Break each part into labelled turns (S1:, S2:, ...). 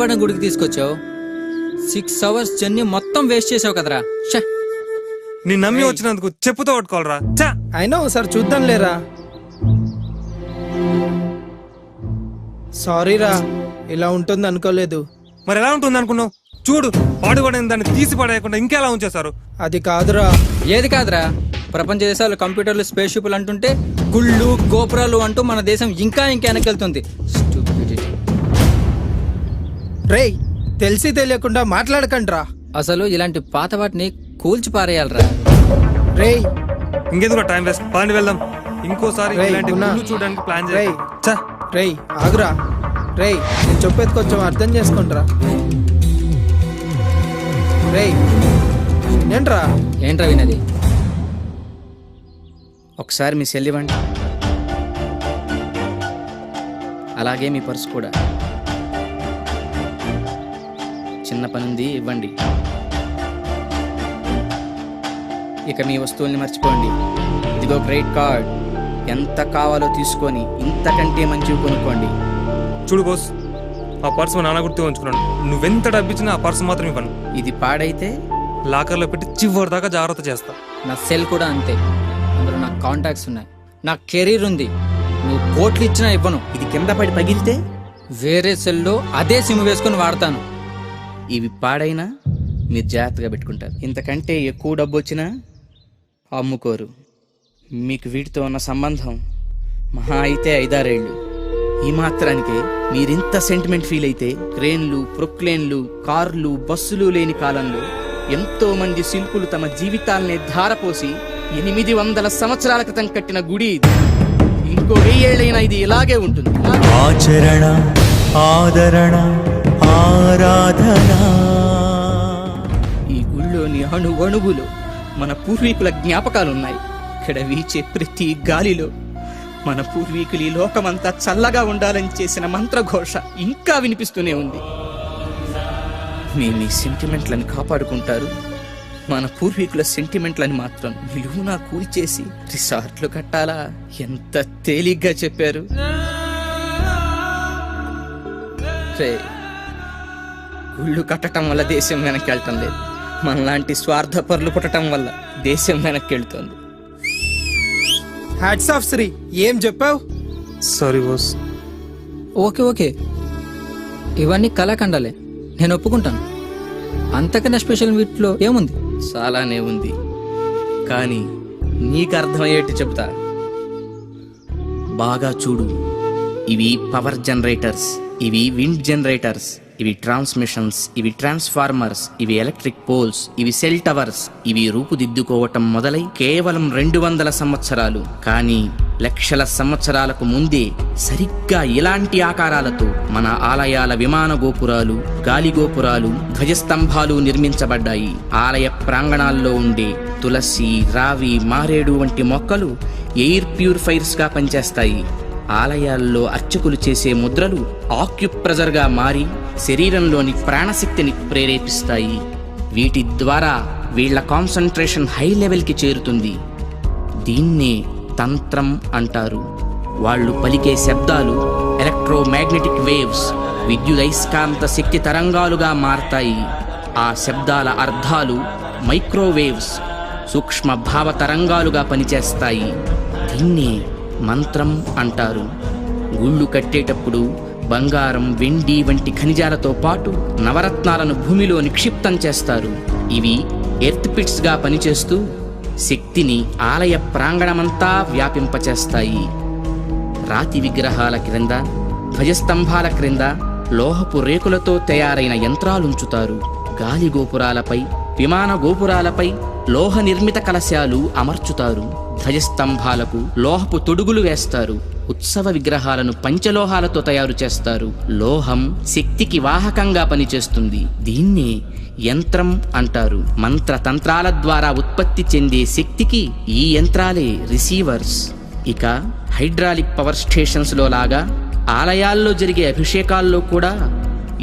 S1: గుడికి తీసుకొచ్చావు. 6 hours journey మొత్తం వేస్ట్ చేసావు కదరా.
S2: నీ నమ్మి వచ్చినందుకు చెప్పుతో పట్టుకోవాలరా.
S3: అయినా ఒకసారి చూద్దాం లేరా. సారీరా, ఇలా ఉంటుంది అనుకోలేదు.
S2: మరి ఎలా ఉంటుంది అనుకున్నావు? చూడు, పాడుపడిన దాన్ని తీసి పడేయకుండా ఇంకెలా ఉంచేశారు.
S3: అది కాదురా.
S1: ఏది కాదురా? ప్రపంచ దేశాలు కంప్యూటర్లు, స్పేస్ షిప్లు అంటుంటే గుళ్ళు గోపురాలు అంటూ మన దేశం ఇంకా వెనకెళ్తుంది.
S3: రేయ్, తెలిసి తెలియకుండా మాట్లాడకండ్రా.
S1: అసలు ఇలాంటి పాత వాటిని కూల్చి పారేయాలరా.
S3: రేయ్,
S2: ఇంకెందుకు టైం వేస్ట్, పని వెళ్దాం. ఇంకోసారి
S3: రేయ్,
S2: ఇలాంటి
S3: గున్నా.
S2: గుళ్ళు చూడడానికి ప్లాన్
S3: రేయ్.
S2: చేయి.
S3: రేయ్ ఆగురా. రేయ్, నేను చెప్పేది కొంచెం అర్థం చేసుకుంట్రా. రేయ్ ఏంట్రా?
S1: ఏంట్రా వినది? ఒకసారి మీ సెల్ ఇవ్వండి, అలాగే మీ పర్సు కూడా. చిన్న పనుంది, ఇవ్వండి. ఇక మీ వస్తువుల్ని మర్చిపోండి. ఇదిగో క్రెడిట్ కార్డ్, ఎంత కావాలో తీసుకొని ఇంతకంటే మంచివి కొనుక్కోండి.
S2: చూడు బాస్, ఆ పర్సు మా నాన్న గుర్తు ఉంచుకున్నాను. నువ్వెంత డబ్బిచ్చినా ఆ పర్సు మాత్రం ఇవ్వను.
S1: ఇది పాడైతే
S2: లాకర్లో పెట్టి చివరి దాకా జాగ్రత్త చేస్తా.
S1: నా సెల్ కూడా అంతే. అందులో నాకు కాంటాక్ట్స్ ఉన్నాయి, నా కెరీర్ ఉంది. నువ్వు కోట్లు ఇచ్చినా ఇవ్వను.
S4: ఇది కింద పడి పగిలితే
S1: వేరే సెల్లో అదే సిమ్ వేసుకొని వాడతాను.
S4: ఇవి పాడైనా మీరు జాగ్రత్తగా పెట్టుకుంటారు. ఇంతకంటే ఎక్కువ డబ్బు వచ్చినా అమ్ముకోరు. మీకు వీటితో ఉన్న సంబంధం మహా అయితే 5-6 ఏళ్ళు. ఈ మాత్రానికే మీరింత సెంటిమెంట్ ఫీల్ అయితే, క్రేన్లు, ప్రొక్లేన్లు, కార్లు, బస్సులు లేని కాలంలో ఎంతో మంది శిల్పులు తమ జీవితాల్ని ధారపోసి 800 సంవత్సరాల క్రితం కట్టిన గుడి ఇది. ఇంకో 1000 ఏళ్ళైనా ఇది ఇలాగే ఉంటుంది.
S5: ఆచరణ, ఆదరణ, ఆరాధన.
S4: ఈ గుళ్ళోని అణువణువులో మన పూర్వీకుల జ్ఞాపకాలున్నాయి. ఇక్కడ వీచే ప్రతి గాలిలో మన పూర్వీకులు ఈ లోకమంతా చల్లగా ఉండాలని చేసిన మంత్రఘోష ఇంకా వినిపిస్తూనే ఉంది. మీ సెంటిమెంట్లను కాపాడుకుంటారు, మన పూర్వీకుల సెంటిమెంట్లని మాత్రం నిలువునా కూల్చేసి రిసార్ట్లు కట్టాలా? ఎంత తేలిగ్గా చెప్పారు. గుళ్ళు కట్టడం వల్ల దేశం వెనక్కి వెళ్ళటం లేదు, మనలాంటి స్వార్థపరులు పుట్టడం వల్ల దేశం వెనక్కి వెళ్తుంది.
S3: హ్యాట్స్ ఆఫ్ శ్రీ, ఏం చెప్పావు?
S2: Sorry boss.
S1: ఓకే ఓకే, ఇవన్నీ కళాఖండాలే, నేను ఒప్పుకుంటాను. అంతకన్నా స్పెషల్ వీటిలో ఏముంది?
S4: చాలానే ఉంది, కానీ నీకు అర్థమయ్యేట్టు చెప్తా. బాగా చూడు. ఇవి పవర్ జనరేటర్స్, ఇవి విండ్ జనరేటర్స్, ఇవి ట్రాన్స్మిషన్స్, ఇవి ట్రాన్స్ఫార్మర్స్, ఇవి ఎలక్ట్రిక్ పోల్స్, ఇవి సెల్ టవర్స్. ఇవి రూపుదిద్దుకోవటం మొదలై కేవలం 200 సంవత్సరాలు, కానీ లక్షల సంవత్సరాలకు ముందే సరిగ్గా ఇలాంటి ఆకారాలతో మన ఆలయాల విమాన గోపురాలు, గాలి గోపురాలు, ధ్వజస్తంభాలు నిర్మించబడ్డాయి. ఆలయ ప్రాంగణాల్లో ఉండే తులసి, రావి, మారేడు వంటి మొక్కలు ఎయిర్ ప్యూరిఫైర్స్ గా పనిచేస్తాయి. ఆలయాల్లో అర్చకులు చేసే ముద్రలు ఆక్యుప్రెజర్గా మారి శరీరంలోని ప్రాణశక్తిని ప్రేరేపిస్తాయి. వీటి ద్వారా వీళ్ల కాన్సంట్రేషన్ హై లెవెల్కి చేరుతుంది. దీన్నే తంత్రం అంటారు. వాళ్ళు పలికే శబ్దాలు ఎలక్ట్రోమాగ్నెటిక్ వేవ్స్, విద్యుదయస్కాంత శక్తి తరంగాలుగా మారతాయి. ఆ శబ్దాల అర్థాలు మైక్రోవేవ్స్, సూక్ష్మ భావ తరంగాలుగా పనిచేస్తాయి. దీన్నే మంత్రం అంటారు. గుళ్ళు కట్టేటప్పుడు బంగారం, వెండి వంటి ఖనిజాలతో పాటు నవరత్నాలను భూమిలో నిక్షిప్తం చేస్తారు. ఇవి ఎర్త్ పిట్స్ గా పనిచేస్తూ శక్తిని ఆలయ ప్రాంగణమంతా వ్యాపింపచేస్తాయి. రాతి విగ్రహాల క్రింద, ధ్వజస్తంభాల క్రింద లోహపు రేకులతో తయారైన యంత్రాలుంచుతారు. గాలి గోపురాలపై, విమాన గోపురాలపై లోహ నిర్మిత కలశాలు అమర్చుతారు. ధ్వజస్తంభాలకు లోహపు తొడుగులు వేస్తారు. ఉత్సవ విగ్రహాలను పంచలోహాలతో తయారు చేస్తారు. లోహం శక్తికి వాహకంగా పనిచేస్తుంది. దీన్నే యంత్రం అంటారు. మంత్రతంత్రాల ద్వారా ఉత్పత్తి చెందే శక్తికి ఈ యంత్రాలే రిసీవర్స్. ఇక హైడ్రాలిక్ పవర్ స్టేషన్స్ లో లాగా ఆలయాల్లో జరిగే అభిషేకాల్లో కూడా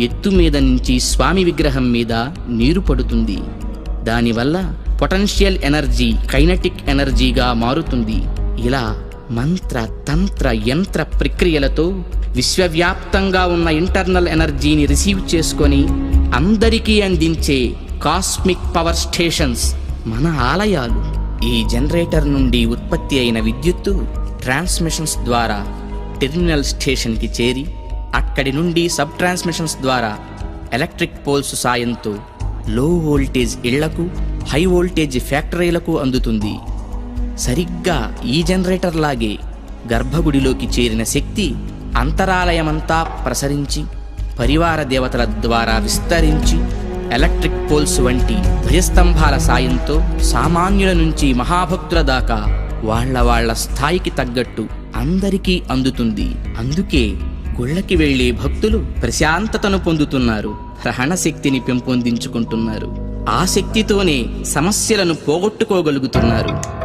S4: ఎత్తు మీద నుంచి స్వామి విగ్రహం మీద నీరు పడుతుంది. దానివల్ల పొటెన్షియల్ ఎనర్జీ కైనటిక్ ఎనర్జీగా మారుతుంది. ఇలా మంత్ర తంత్ర యంత్ర ప్రక్రియలతో విశ్వవ్యాప్తంగా ఉన్న ఇంటర్నల్ ఎనర్జీని రిసీవ్ చేసుకొని అందరికీ అందించే కాస్మిక్ పవర్ స్టేషన్స్ మన ఆలయాలు. ఈ జనరేటర్ నుండి ఉత్పత్తి అయిన విద్యుత్తు ట్రాన్స్మిషన్స్ ద్వారా టెర్మినల్ స్టేషన్కి చేరి అక్కడి నుండి సబ్ ట్రాన్స్మిషన్స్ ద్వారా ఎలక్ట్రిక్ పోల్స్ సాయంతో లో వోల్టేజ్ ఇళ్లకు, హై వోల్టేజ్ ఫ్యాక్టరీలకు అందుతుంది. సరిగ్గా ఈ జనరేటర్ లాగే గర్భగుడిలోకి చేరిన శక్తి అంతరాలయమంతా ప్రసరించి పరివార దేవతల ద్వారా విస్తరించి ఎలక్ట్రిక్ పోల్స్ వంటి ధ్వజస్తంభాల సాయంతో సామాన్యుల నుంచి మహాభక్తుల దాకా వాళ్ళ స్థాయికి తగ్గట్టు అందరికీ అందుతుంది. అందుకే గుళ్ళకి వెళ్ళే భక్తులు ప్రశాంతతను పొందుతున్నారు, గ్రహణ శక్తిని పెంపొందించుకుంటున్నారు. ఆ శక్తితోనే సమస్యలను పోగొట్టుకోగలుగుతున్నారు.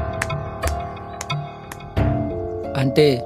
S3: అంటే